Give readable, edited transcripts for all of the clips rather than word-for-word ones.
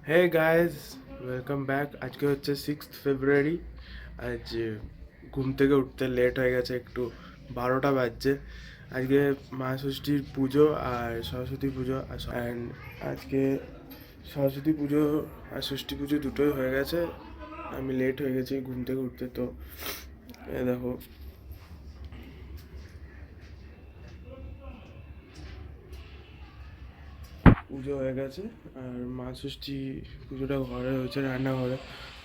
Hey guys, welcome back. আজকে হচ্ছে 6th ফেব্রুয়ারি। আজ ঘুম থেকে উঠতে লেট হয়ে গেছে, একটু 12টা বাজছে। আজকে মা ষষ্ঠীর পুজো আর সরস্বতী পুজো, অ্যান্ড আজকে সরস্বতী পুজো আর ষষ্ঠী পুজো দুটোই হয়ে গেছে। আমি লেট হয়ে গেছি ঘুম থেকে উঠতে। তো দেখো, পুজো হয়ে গেছে আর মা ষষ্ঠী পুজোটা ঘরে হয়েছে, রান্নাঘরে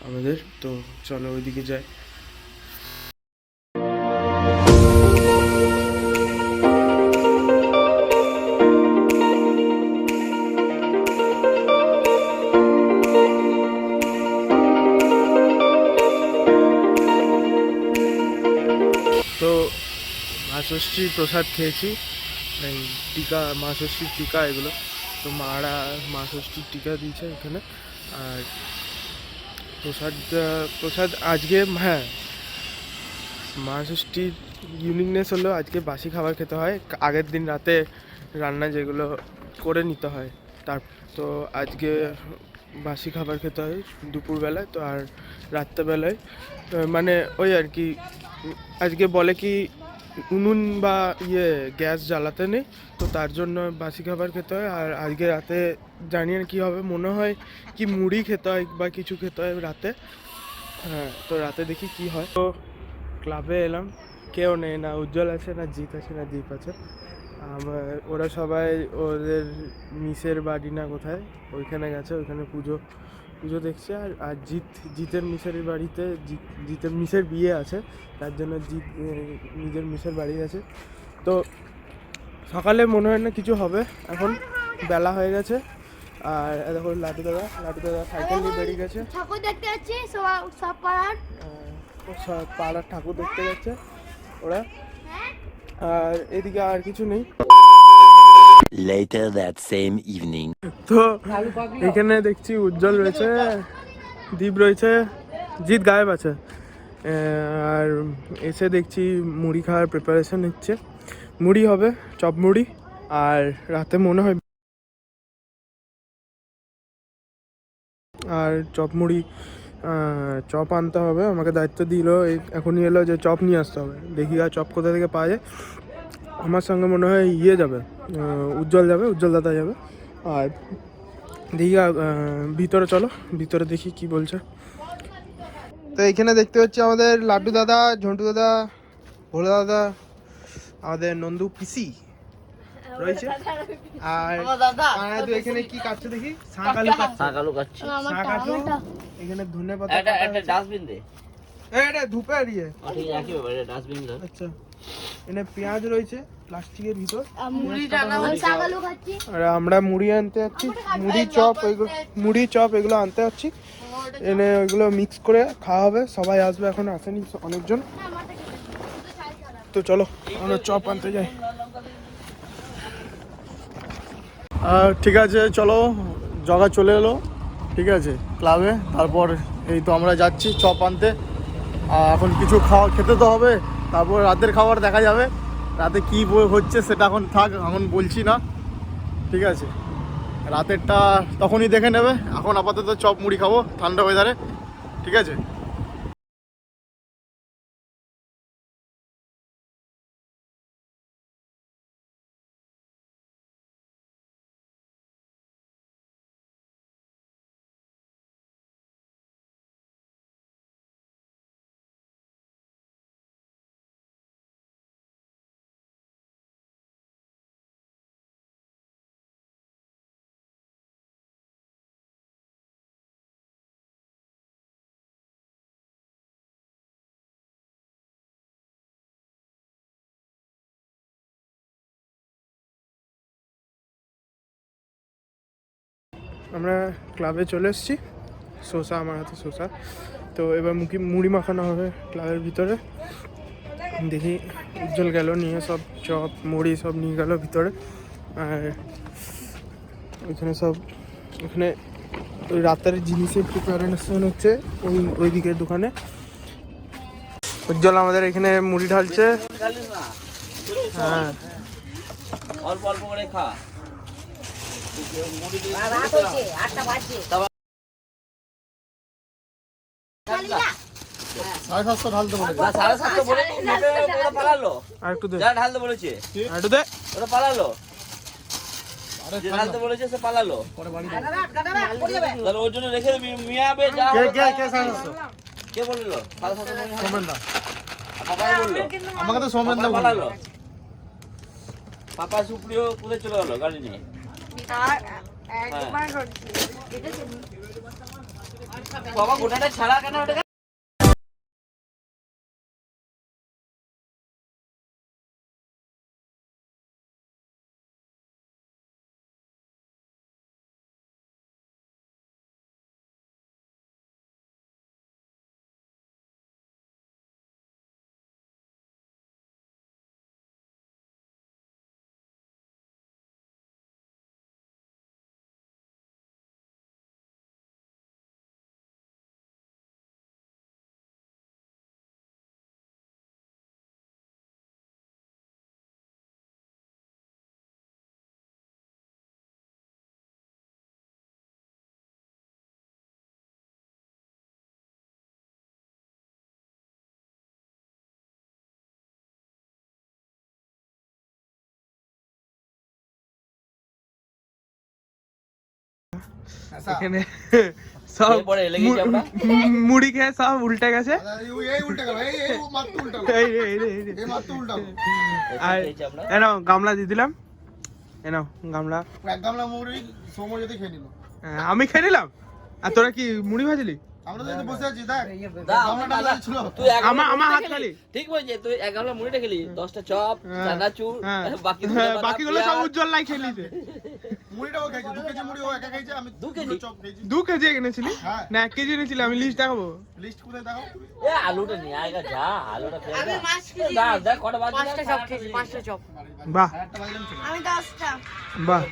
আমাদের। তো চলো ওইদিকে যাই। তো মা ষষ্ঠীর প্রসাদ খেয়েছি, এই টিকা, মা ষষ্ঠীর টিকা এগুলো। তো মারা মা ষষ্ঠীর টিকা দিয়েছে এখানে। আর প্রসাদ আজকে, হ্যাঁ, মা ষষ্ঠীর ইউনিকনেস হলো আজকে বাসি খাবার খেতে হয়, আগের দিন রাতে রান্না যেগুলো করে নিতে হয় তার। তো আজকে বাসি খাবার খেতে হয় দুপুরবেলায়। তো আর রাত্রেবেলায় মানে ওই আর কি, আজকে বলে কি উনুন বা গ্যাস জ্বালাতে নেই, তো তার জন্য বাসি খাবার খেতে হয়। আর আজকে রাতে জানি না কী হবে, মনে হয় কি মুড়ি খেতে হয় বা কিছু খেতে হয় রাতে। হ্যাঁ, তো রাতে দেখি কি হয়। তো ক্লাবে এলাম, কেউ নেই, না উজ্জ্বল আছে, না জিৎ আছে, না দীপ আছে। ওরা সবাই ওদের মিসের বাড়ি না কোথায় ওইখানে গেছে, ওইখানে পুজো পুজো দেখছে। আর জিতের মিসের বাড়িতে, জিতের মিসের বিয়ে আছে, তার জন্য জিৎ নিজের মিসের বাড়ি গেছে। তো সকালে মনে হয় না কিছু হবে, এখন বেলা হয়ে গেছে। আর দেখো লাড্ডু দাদা সাইকেল নিয়ে বেরিয়ে গেছে, ঠাকুর দেখতে যাচ্ছে সব পাড়ার, সব পাড়ার ঠাকুর দেখতে যাচ্ছে ওরা। আর এদিকে আর কিছু নেই। Later that same evening. তো এখানে দেখছি উজ্জ্বল রয়েছে, দীপ রয়েছে, জিৎ গায়েব আছে। আর এসে দেখছি মুড়ি খাওয়ার প্রিপারেশন হচ্ছে, মুড়ি হবে, চপ মুড়ি। আর রাতে মনে হয় আর চপ মুড়ি, চপ আনতে হবে। আমাকে দায়িত্ব দিল, এখনই এলো যে চপ নিয়ে আসতে হবে। দেখি আর চপ কোথা থেকে পাওয়া যায়। আমার সঙ্গে মনে হয় যাবে, উজ্জ্বল যাবে, উজ্জ্বল দাদা যাবে। আর দেখি ভিতরে চলো, ভিতরে দেখি কি বলছে। তো এখানে দেখতে হচ্ছে আমাদের লাড্ডু দাদা, ঝন্টু দাদা, ভোলা দাদা, আমাদের নন্দু পিসি রয়েছে। আর তো এখানে কি কাটছে দেখি, শাক আলু কাটছে। শাক আলু, এখানে ধনে পাতা, একটা ডাস্টবিন দে। এটা ধুপে দিয়ে, ঠিক আছে, এটা ডাস্টবিন দে। আচ্ছা। এখানে পেঁয়াজ রয়েছে প্লাস্টিকের ভিতর। আর আমরা মুড়ি আনতে যাচ্ছি, মুড়ি চপ এগুলো আনতে যাচ্ছি। এনে ওইগুলো মিক্স করে খাওয়া হবে। সবাই আসবে, এখন আসেনি অনেকজন। তো চলো আমরা চপ আনতে যাই। ঠিক আছে, চলো, জগা চলে এলো, ঠিক আছে, ক্লাবে। তারপর এই তো আমরা যাচ্ছি চপ আনতে। এখন কিছু খেতে তো হবে, তারপর রাতের খাবার দেখা যাবে। রাতে কী হচ্ছে সেটা এখন থাক, এখন বলছি না, ঠিক আছে। রাতেরটা তখনই দেখে নেবে। এখন আপাতত চপ মুড়ি খাবো ঠান্ডা ওয়েদারে, ঠিক আছে। আমরা ক্লাবে চলে এসেছি, শসা, আমার হাতে শসা। তো এবার মুড়ি মাখানো হবে ক্লাবের ভিতরে। দেখি উজ্জ্বল গেল নিয়ে, সব চপ মুড়ি সব নিয়ে গেল ভিতরে। আর ওইখানে ওখানে ওই রাতের জিনিসের প্রিপারেশন হচ্ছে ওই দিকের দোকানে। উজ্জ্বল আমাদের এখানে মুড়ি ঢালছে। হ্যাঁ, অল্প অল্প করে খা। 750 ঢালতে বলেছে। না 750 বলেছে, ওটা পালালো। আর একটু দে, যা ঢালতে বলেছে আর একটু দে। ওটা পালালো, আরে যে ঢালতে বলেছে সে পালালো। পরে বাড়ি তাহলে ওর জন্য রেখে দিবি, মিয়াবে যা কে হবে কে তাই কে হবে। 750? কে বললো 750 বলেছে? সোমেন দা। পাপাই বললো, আমাকে তো সোমেন দা পাপা বললো। পালালো। পাপা সুপ্রিয় কোথায় চলে গেল গাড়ি নিয়ে? বাবা গোটাটা ছাড়া কেন ওটাকে? এখানে সব এরপরে লেগেছি আমরা। মুড়ি খেয়ে সব উল্টে গেছে। এই উল্টে গেল, এই মাত্র উল্টালো, এই মাত্র উল্টালো। আর খেয়েছি আমরা। এনাও গামলা দিয়ে দিলাম, এনাও গামলা। এক গামলা মুড়ি সময় যদি খেয়ে নিল। আমি খেয়ে নিলাম। আর তোরা কি মুড়ি ভাজলি? আমরা তো এখানে বসে আছি, দেখ দা, গামলাটা দাদা, ছিল। তুই এক গামলা আমার হাত মুড়িটা খালি। খেলি। ঠিক বলছে, তুই এক গামলা মুড়িটা খেলি, 10টা চপ, হ্যাঁ। চানাচুর, হ্যাঁ। বাকি বাকিগুলো সব উজ্জ্বল লাই খেয়ে নিয়েছে। মুড়িটাও খাইছে, 2 কেজি মুড়ি ও একা খাইছে, আমি 2 কেজি? দুটো চপ খাইছি। 2 কেজি এনেছিলি হ্যাঁ। না 1 কেজি এনেছিলি? আমি লিস্ট দেখাবো। লিস্ট করে দেখাও। এ আলুটা নিয়ে আয়গা, যা আলুটা খেয়ে যা। দেখ কটা বাজে, 5টা চপ খেয়েছি, 5টা চপ। বাহ একটা বাজলাম ছিল। আমি 10টা। বাহ।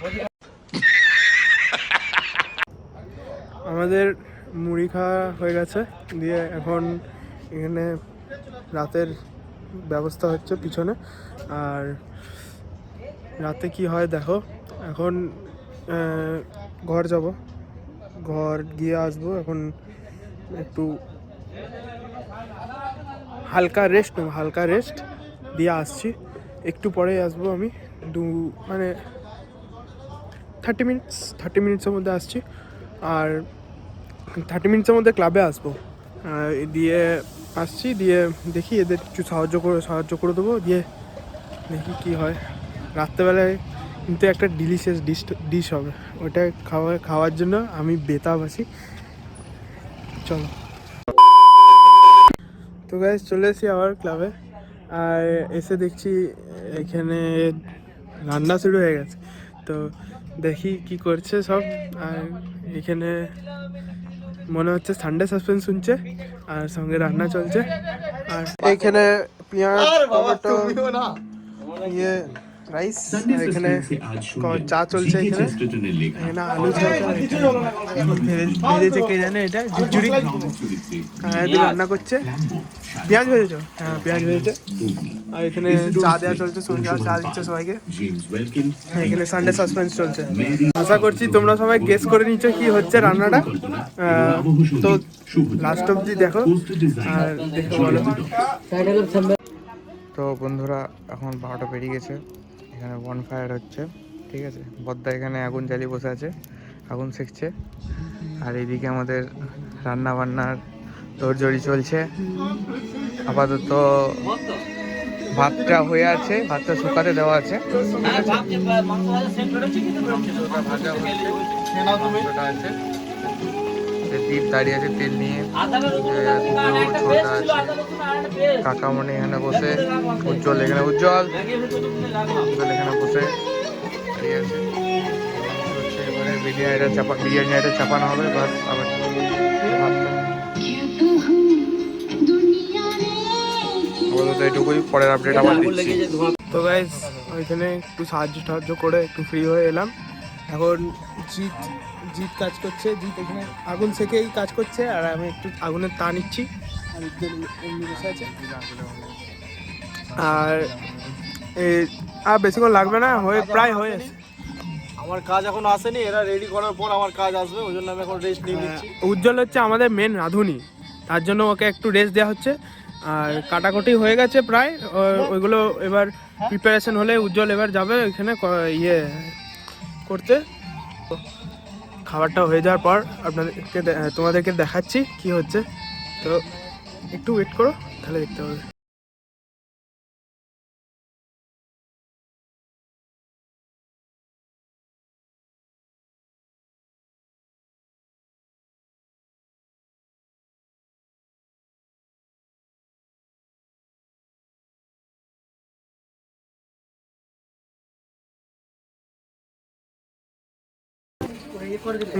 আমাদের মুড়ি খাওয়া হয়ে গেছে, দিয়ে এখন এখানে রাতের ব্যবস্থা হচ্ছে পিছনে। আর রাতে কি হয় দেখো। এখন ঘর যাব, ঘর গিয়ে আসবো। এখন একটু হালকা রেস্ট নেবো, হালকা রেস্ট দিয়ে আসছি। একটু পরেই আসবো আমি, মানে 30 মিনিটসের মধ্যে আসছি। আর 30 মিনিটসের মধ্যে ক্লাবে আসবো। দিয়ে আসছি, দিয়ে দেখি এদের কিছু সাহায্য করে দেবো, দিয়ে দেখি কী হয়। রাত্রেবেলায় কিন্তু একটা ডিলিশিয়াস ডিশ হবে, ওটা খাওয়ার জন্য আমি বেতাব আছি। চলো। তো গাইস চলে এসেছি আবার ক্লাবে। আর এসে দেখছি এখানে রান্না শুরু হয়ে গেছে। তো দেখি কি করছে সব। আর এখানে মনে হচ্ছে সানডে সাসপেন্স শুনছে, আর সঙ্গে রান্না চলছে। আর এখানে পেঁয়াজ, টমেটো, ইয়ে রাইস, এখানে চা চলছে। এখানে আলু ভেজেছে কে জানে, এটা ঝুরঝুরি রান্না করছে। পেঁয়াজ ভেজেছো? হ্যাঁ পেঁয়াজ ভেজেছে। আর এখানে চা দেওয়া চলছে, চা দিচ্ছে সবাইকে। এখানে সানডে সাসপেন্স চলছে। আশা করছি তোমরা সবাই গেস করে নিচ্ছ কি হচ্ছে রান্নাটা। তো লাস্ট অবধি দেখো আর দেখে বলো। তো বন্ধুরা এখন 12টা পেরিয়ে গেছে, এখানে বনফায়ার হচ্ছে, ঠিক আছে। বদ্দা এখানে আগুন জ্বালিয়ে বসে আছে, আগুন সেঁকছে। আর এইদিকে আমাদের রান্না বান্নার তোড়জোড়ি চলছে। আপাতত ভাতটা হয়ে আছে, ভাতটা শুকাতে দেওয়া আছে। মাংসটা আছে, দীপ দাঁড়িয়ে আছে তেল নিয়ে, ছোটা আছে, কাকামণি এখানে বসে, উজ্জ্বল এখানে উজ্জ্বল এখানে বসে দাঁড়িয়ে আছে। এবারে বিরিয়ানিটা চাপানো হবে, বাস আবার এটুকুই। পরের আপডেট আবার দিচ্ছি। তো গাইস ওইখানে একটু সাহায্য করে একটু ফ্রি হয়ে এলাম। এখন জিৎ কাজ করছে, জিৎ এখানে আগুন সেকেই কাজ করছে, আর আমি একটু আগুনের তা নিচ্ছি। আর এমনি বসে আছে। আর বেশিক্ষণ লাগবে না, প্রায় হয়ে আসে। আমার কাজ এখনো আসেনি, এরা রেডি করার পর আমার কাজ আসবে, ওই জন্য আমি এখন রেস্ট নিয়ে নিচ্ছি। উজ্জ্বল হচ্ছে আমাদের মেন রাঁধুনি, তার জন্য ওকে একটু রেস্ট দেওয়া হচ্ছে। আর কাটাকুটি হয়ে গেছে প্রায়, ওইগুলো এবার প্রিপারেশন হলে উজ্জ্বল এবার যাবে ওইখানে ইয়ে করতে। খাবারটা হয়ে যাওয়ার পর আপনাদেরকে তোমাদেরকে দেখাচ্ছি কি হচ্ছে, তো একটু ওয়েট করো তাহলে দেখতে পাবে।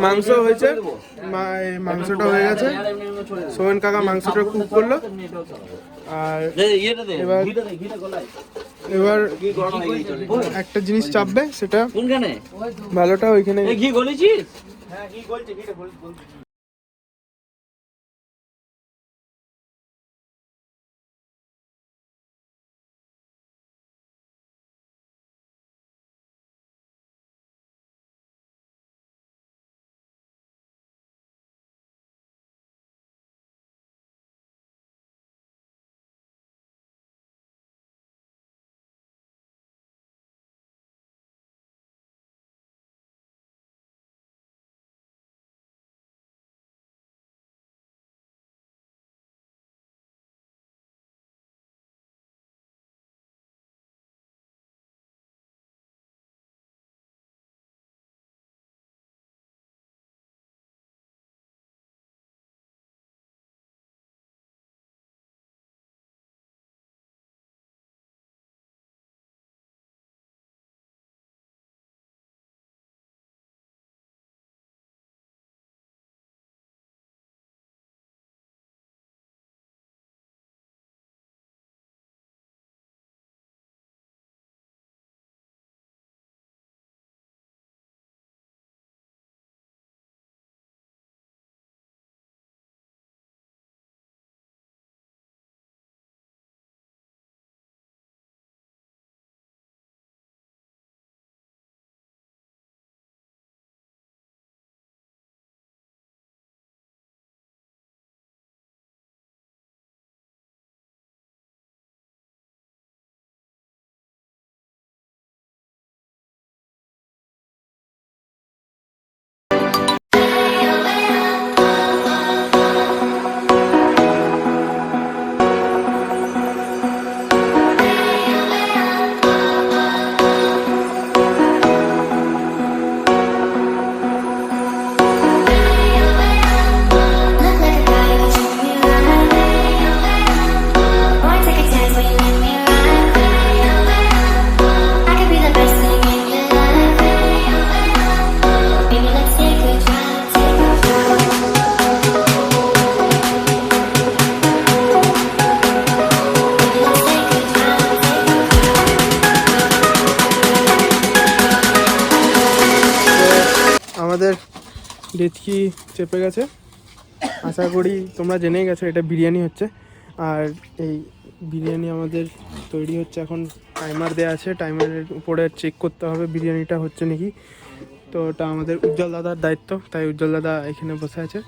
মাংস হয়েছে, মাংসটা হয়ে গেছে, সোহেন কাকা মাংসটা কুক করলো। আর এবার এবার একটা জিনিস চাপবে, সেটা ভালোটা ওইখানে। ঘি গলেছিস? আমাদের ডেচকি চেপে গেছে, আশা করি তোমরা জেনেই গেছো এটা বিরিয়ানি হচ্ছে। আর এই বিরিয়ানি আমাদের তৈরি হচ্ছে, এখন টাইমার দেওয়া আছে, টাইমারের উপরে চেক করতে হবে বিরিয়ানিটা হচ্ছে নাকি। তো ওটা আমাদের উজ্জ্বল দাদার দায়িত্ব, তাই উজ্জ্বল দাদা এখানে বসে আছে।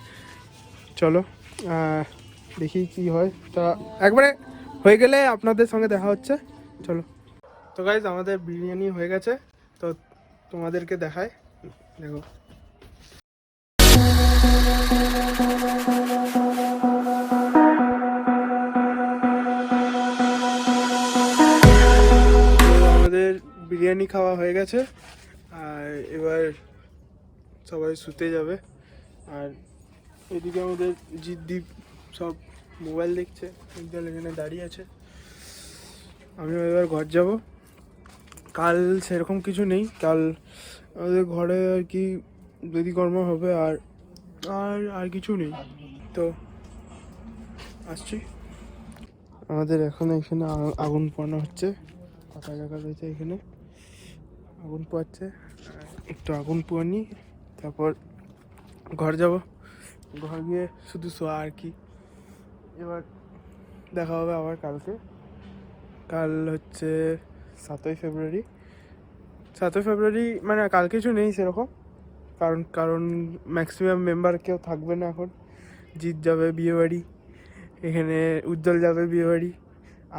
চলো দেখি কি হয়, তা একবারে হয়ে গেলে আপনাদের সঙ্গে দেখা হচ্ছে। চলো। তো গাইজ আমাদের বিরিয়ানি হয়ে গেছে, তো তোমাদেরকে দেখায়, দেখো। আমাদের বিরিয়ানি খাওয়া হয়ে গেছে, আর এবার সবাই শুতে যাবে। আর এদিকে আমাদের জিদ্দীপ সব মোবাইল দেখছে, একদল এখানে দাঁড়িয়ে আছে। আমিও এবার ঘর যাব। কাল সেরকম কিছু নেই, কাল আমাদের ঘরে আর কি কর্ম হবে, আর আর আর কিছু নেই। তো আসছি। আমাদের এখন এখানে আগুন পোয়ানো হচ্ছে, কথা জায়গা রয়েছে এখানে, আগুন পোয়াচ্ছে। একটু আগুন পোয়ানি, তারপর ঘর যাব। ঘর গিয়ে শুধু শোয়া আর কি। এবার দেখা হবে আবার কালকে। কাল হচ্ছে 7ই ফেব্রুয়ারি। 7ই ফেব্রুয়ারি মানে কাল কিছু নেই সেরকম, কারণ ম্যাক্সিমাম মেম্বার কেউ থাকবে না এখন। জিত যাবে বিয়ে বাড়ি, এখানে উজ্জ্বল যাবে বিয়ে বাড়ি,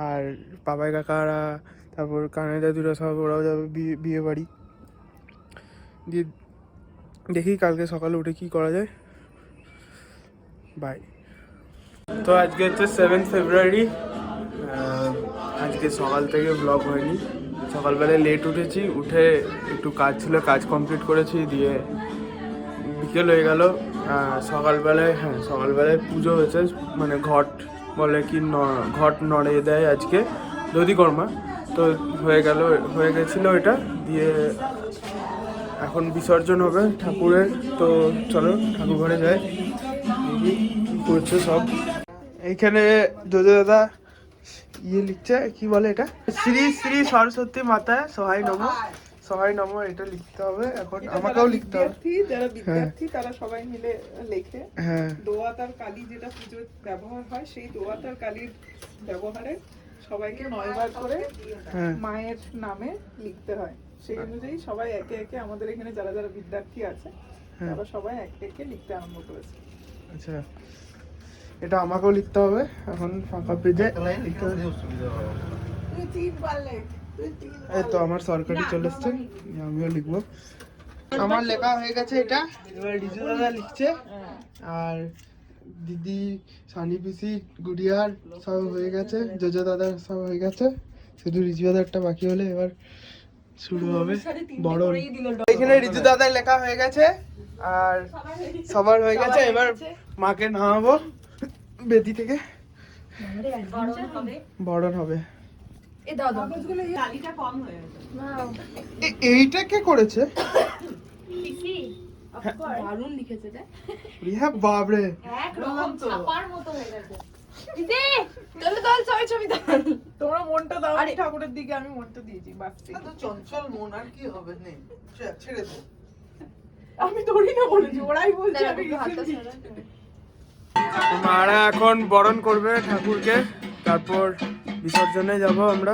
আর পাপাই কাকারা, তারপর কানাই দাদুরা সব ওরাও যাবে বিয়ে বাড়ি। দিয়ে দেখি কালকে সকালে উঠে কি করা যায়। বাই। তো আজকে হচ্ছে 7 ফেব্রুয়ারি। আজকে সকাল থেকে ব্লগ হয়নি, সকালবেলায় লেট উঠেছি, উঠে একটু কাজ ছিল, কাজ কমপ্লিট করেছি, দিয়ে বিকেল হয়ে গেল। সকালবেলায় পুজো হয়েছে, মানে ঘট বলে কি ঘট নড়ে দেয় আজকে দধিকর্মা, তো হয়ে গেছিলো এটা। দিয়ে এখন বিসর্জন হবে ঠাকুরের, তো চলো ঠাকুর ঘরে যাই, দেখি কি করছে সব। এইখানে জোজো দাদা লিখছে, কি বলে এটা, শ্রী শ্রী সরস্বতী মাতা সহায় নমঃ, সহায় নমঃ, এটা লিখতে হবে এখন, আমাকেও লিখতে হবে। যারা বিদ্যার্থী তারা সবাই মিলে লেখে। হ্যাঁ, দোয়াতার কালি যেটা পুজোর ব্যবহার হয়, সেই দোয়াতার কালির ব্যবহারে সবাইকে 9 বার করে হ্যাঁ, মায়ের নামে লিখতে হয়। সেই অনুযায়ী সবাই একে একে আমাদের এখানে যারা যারা বিদ্যার্থী আছে হ্যাঁ। তারা সবাই একে একে লিখতে আরম্ভ করেছে। আচ্ছা, এটা আমাকেও লিখতে হবে এখন, ফাঁকা পেজে লিখতে হবে। তুই 3 বার লেখ, তুই 3 এই তো আমার সরকারি চলে এসছে, আমিও লিখবো। আমার লেখা হয়ে গেছে এটা, এবার রিজু দাদা লিখছে, আর দিদি, সানি পিসি, গুড়িয়ার সব হয়ে গেছে, জোজো দাদার সব হয়ে গেছে, শুধু রিজু দাদারটা বাকি হলে এবার শুরু হবে বড়। এখানে রিজু দাদার লেখা হয়ে গেছে আর সবার হয়ে গেছে, এবার মাকে নামাবো বেদি থেকে, বড় হবে। এইটা কে করেছে? দারুণ লিখেছে রে। রিহা বাবরে, একরকম ছাপার মতো হয়ে গেছে। দিদি চলো চল সবাই ছবি দাও। তোমরা মনটা দাও ঠাকুরের দিকে, আমি মনটা দিয়েছি বাস। চঞ্চল মন আর কি হবে, নেই ছেড়ে দে। আমি তোরই না বলেছি, ওরাই বলছে আমি লিখেছি। মারা এখন বরণ করবে ঠাকুরকে, তারপর বিসর্জনে যাব আমরা।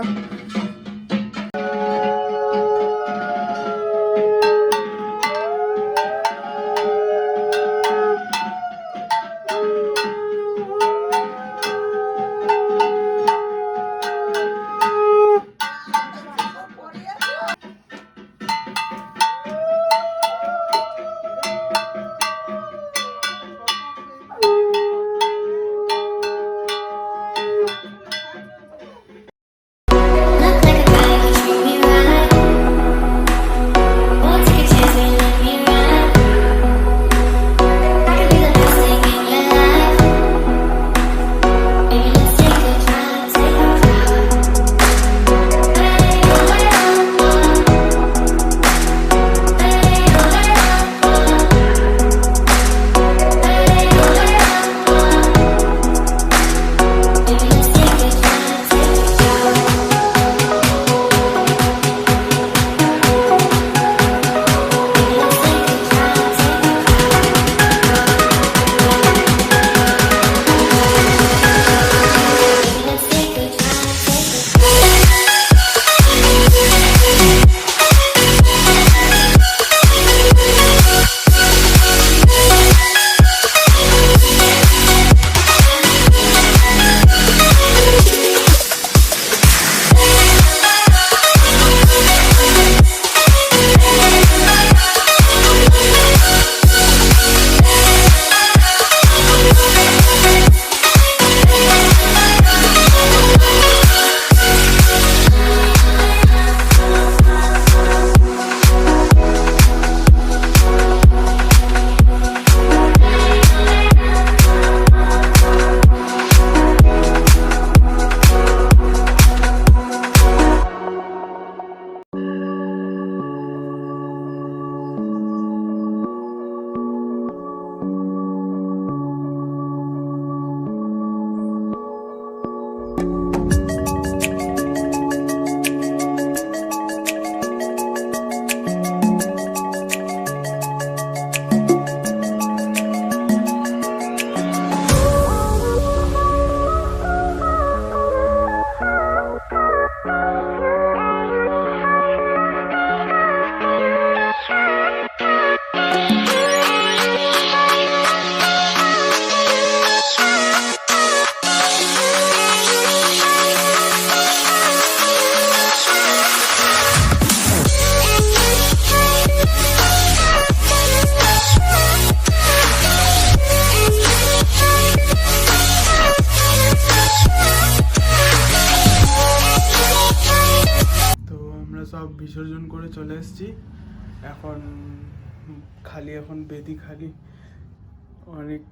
বিসর্জন করে চলে এসেছি। এখন খালি, এখন বেদি খালি। অনেক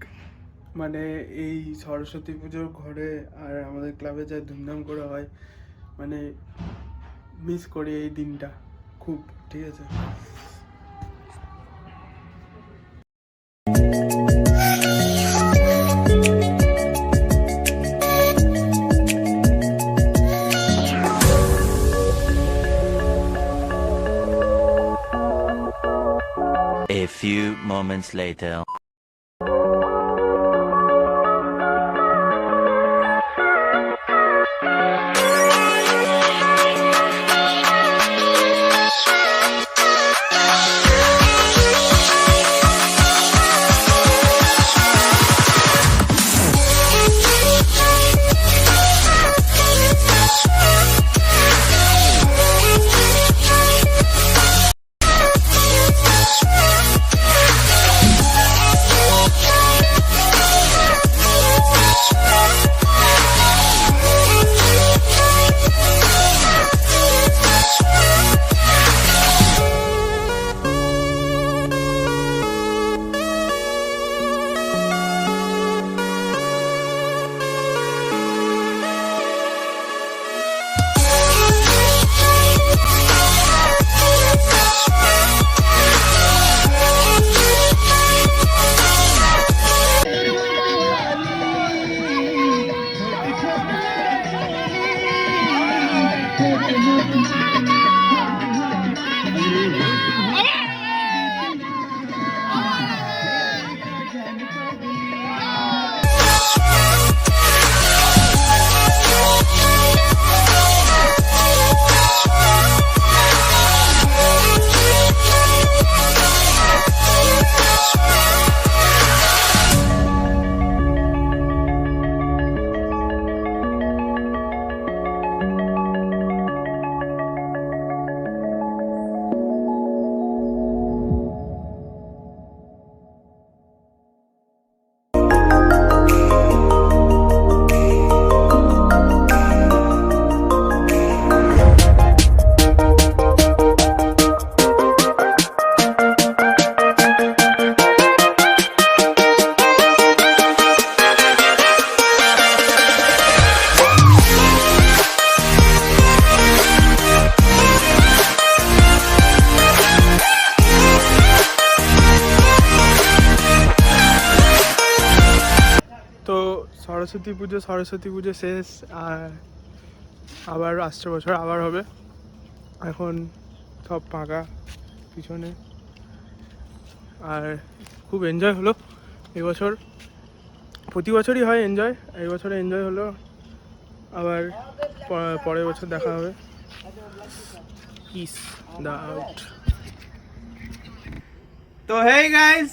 মানে এই সরস্বতী পুজোর ঘরে আর আমাদের ক্লাবে যা ধুমধাম করে হয়, মানে মিস করি এই দিনটা খুব। ঠিক আছে। A few moments later. Saraswati পুজো শেষ, আর আবার আসছে বছর আবার হবে। এখন সব ফাঁকা পিছনে, আর খুব এনজয় হলো এবছর। প্রতি বছরই হয় এনজয়, এই বছরে এনজয় হলো। আবার পরের বছর দেখা হবে। পিস দা আউট। তো হেই গাইস,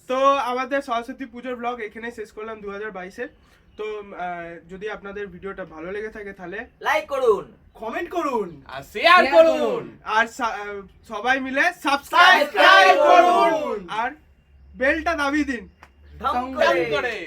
তো আমাদের সরস্বতী পুজোর ব্লগ এখানে শেষ করলাম 2022-এর। তো যদি আপনাদের ভিডিওটা ভালো লেগে থাকে তাহলে লাইক করুন, কমেন্ট করুন আর শেয়ার করুন, আর সবাই মিলে সাবস্ক্রাইব করুন, আর বেলটা দাবিয়ে দিন ধম করে।